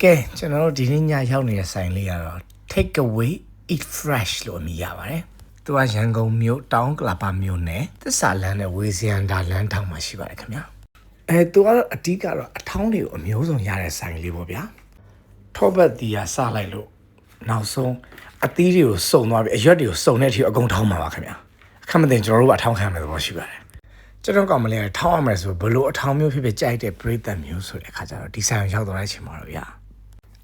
ကဲကျွန်တော်တို့ဒီနေ့ညရောက်နေတဲ့ဆိုင်လေးကတော့ Take Away Eat Fresh လို့အမည်ရပါတယ်။သူကရန်ကုန်မြို့တောင်ကလာပါမြို့နယ်သစ္စာလမ်းနဲ့ဝေစီယန်ဒါလမ်းထောင်မှာရှိပါတယ်ခင်ဗျာ။သူကတော့အဓိကတော့အထောင်းတွေကိုအမျိုးစုံရတဲ့ဆိုင်လေးပေါ့ဗျာ။ထောပတ်တီးကစလိုက်လို့နောက်ဆုံးအသီးတွေကိုစုံသွားပြီးအရွက်တွေကိုစုံတဲ့အထိအကုန်ထောင်းမှာပါခင်ဗျာ။အခက်မသိကျွန်တော်တို့ကအထောင်းခံမယ်သဘောရှိပါတယ်။ကျွန်တော်ကောင်မလေးကထောင်းရမယ်ဆိုဘလို့အထောင်းမျိုးဖြစ်ဖြစ်ကြိုက်တဲ့ပရိသတ်မျိုးဆိုတဲ့အခါကျတော့ဒီဆိုင်ရောက်သွားတဲ့အချိန်မှာတော့ဗျာ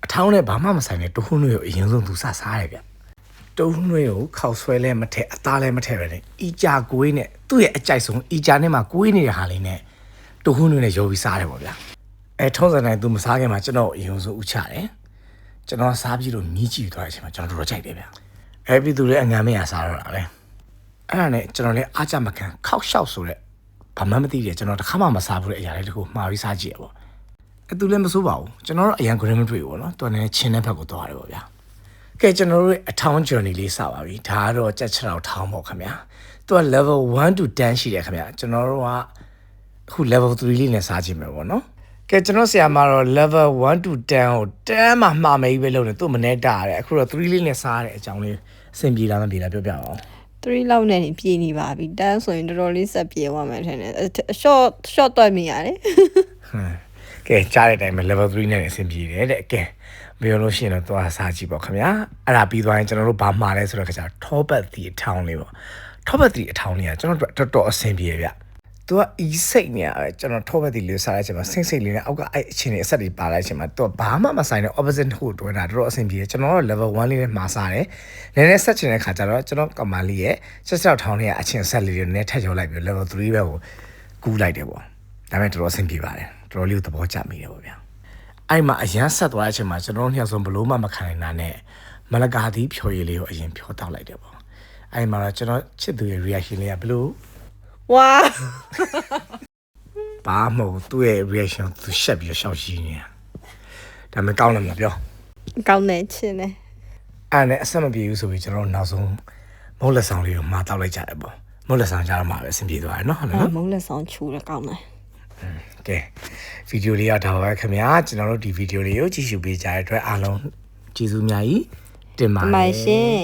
အထောင်းနဲ့ဘာမှမဆိုင်တဲ့တိုးနှွေးကိုအရင်ဆုံးသူစစားရဗျတိုးနှွေးကိုခောက်ဆွဲလဲမထက်အသားလဲမထက်ပဲနဲ့အီကြကွေးနဲ့သူ့ရဲ့အကြိုက်ဆုံးအီကြနဲ့မှကွေးနေတဲ့ဟာလေးနဲ့တိုးနှွေးနဲ့ရောပြီးစားတယ်ပေါ့ဗျာထုံးစံတိုင်းသူမစားခင်မှာကျွန်တော်အရင်ဆုံးဥချတယ်ကျွန်တော်စားပြီးတော့မြည်ကြည့်သွားတဲ့အချိန်မှာကျွန်တော်တို့ကြိုက်တယ်ဗျပြီးသူလည်းအငံမရစားတော့တာပဲအဲ့ဒါနဲ့ကျွန်တော်လည်းအားကြမခံခောက်လျှောက်ဆိုတဲ့ဘာမှမသိတယ်ကျွန်တော်တစ်ခါမှမစားဘူးတဲ့အရာလေးတခုမှားပြီးစားကြည့်ရပေါ့သူလည်းမစိုးပါဘူးကျွန်တော်တို့အရန် green မတွေ့ဘူးပေါ့နော်တော်နေချင်းတဲ့ဘက်ကိုသွားတယ်ပေါ့ဗျာကဲကျွန်တော်တို့အထောင်း journey လေးစပါပြီဒါကတော့ကြက်ချတော့ထောင်းပေါ့ခင်ဗျာသူက level 1 to 10ရှိတယ်ခင်ဗျာကျွန်တော်တို့ကအခု level 3လေးနဲ့စားကြည့်မယ်ပေါ့နော်ကဲကျွန်တော်ဆရာမတော့ level 1 to 10ကို10မှာမှာမေးပဲလုပ်နေသူ့မနဲ့တာရတယ်အခုတော့3လေးနဲ့စားရတဲ့အကြောင်းလေးအဆင်ပြေလားမပြေလားပြောပြအောင်3လောက်နဲ့ပြေးနေပါပြီတန်းဆိုရင်တော်တော်လေးဆက်ပြေးသွားမယ်ထင်တယ် short တွက်မိရတယ်ကဲကြားတဲ့အတိုင်းပဲ level 3နဲ့အဆင်ပြေတယ်တဲ့ကဲမပြောလို့ရှိရင်တော့သွားစားကြည့်ပေါ့ခင်ဗျာအဲ့ဒါပြီးသွားရင်ကျွန်တော်တို့ဘာမှာလဲဆိုတော့ကြာထောပတ်တီအထောင်းလေးပေါ့ထောပတ်တီအထောင်းလေးကကျွန်တော်တို့တော်တော်အဆင်ပြေဗျသူကအီးစိတ်နေရတယ်ကျွန်တော်ထောပတ်တီလေးစားလိုက်ချိန်မှာစိတ်လေးနဲ့အောက်ကအဲ့အချင်းလေးအဆက်တွေပါလိုက်ချိန်မှာသူကဘာမှမဆိုင်တဲ့ opposite ကိုတွဲတာတော်တော်အဆင်ပြေကျွန်တော်တို့ level 1လေးနဲ့မှာစားတယ်နည်းနည်းဆက်ချင်တဲ့ခါကျတော့ကျွန်တော်ကမာလေးရဲ့ဆက်ဆက်ထောင်းလေးကအချင်းဆက်လေးတွေနဲ့ထပ်ကျော်လိုက်ပြီး level 3ဘက်ကိုကူးလိုက်တယ်ပေါ့ဒါပေမဲ့တော်တော်အဆင်ပြေပါတယ်တော်တော်လေးသဘောကျမိတယ်ပေါ့ဗျာအဲ့မှာအရန်ဆက်သွားတဲ့အချိန်မှာကျွန်တော်တို့နှစ်ယောက်ဆုံးဘလို့မှမခံနိုင်တာနဲ့မလကာသီးဖြော်ရည်လေးကိုအရင်ဖြောတောက်လိုက်တယ်ပေါ့အဲ့မှာတော့ကျွန်တော်ချစ်သူရဲ့ reaction လေးကဘလို့ဝါဘာမဟုတ်သူ့ရဲ့ reaction သူရှက်ပြီးတော့ရှောက်ရှိနေတာဒါမှကောင်းတယ်မပြောကောင်းတယ်ချင်တယ်အဲ့နဲ့အဆက်မပြေဘူးဆိုပြီးကျွန်တော်တို့နောက်ဆုံးမဟုတ်လက်ဆောင်လေးကိုမှာတောက်လိုက်ကြတယ်ပေါ့မဟုတ်လက်ဆောင်ကြတော့မှပဲအဆင်ပြေသွားတယ်နော်ဟုတ်လားမဟုတ်လက်ဆောင်ချူတယ်ကောင်းတယ်ကဲဗီဒီယိုလေးရတာပါခင်ဗျာကျွန်တော်တို့ဒီဗီဒီယိုလေးကိုကြည့်ရှုပေးကြတဲ့အတွက်အားလုံးကျေးဇူးအများကြီးတင်ပါတယ်ရှင်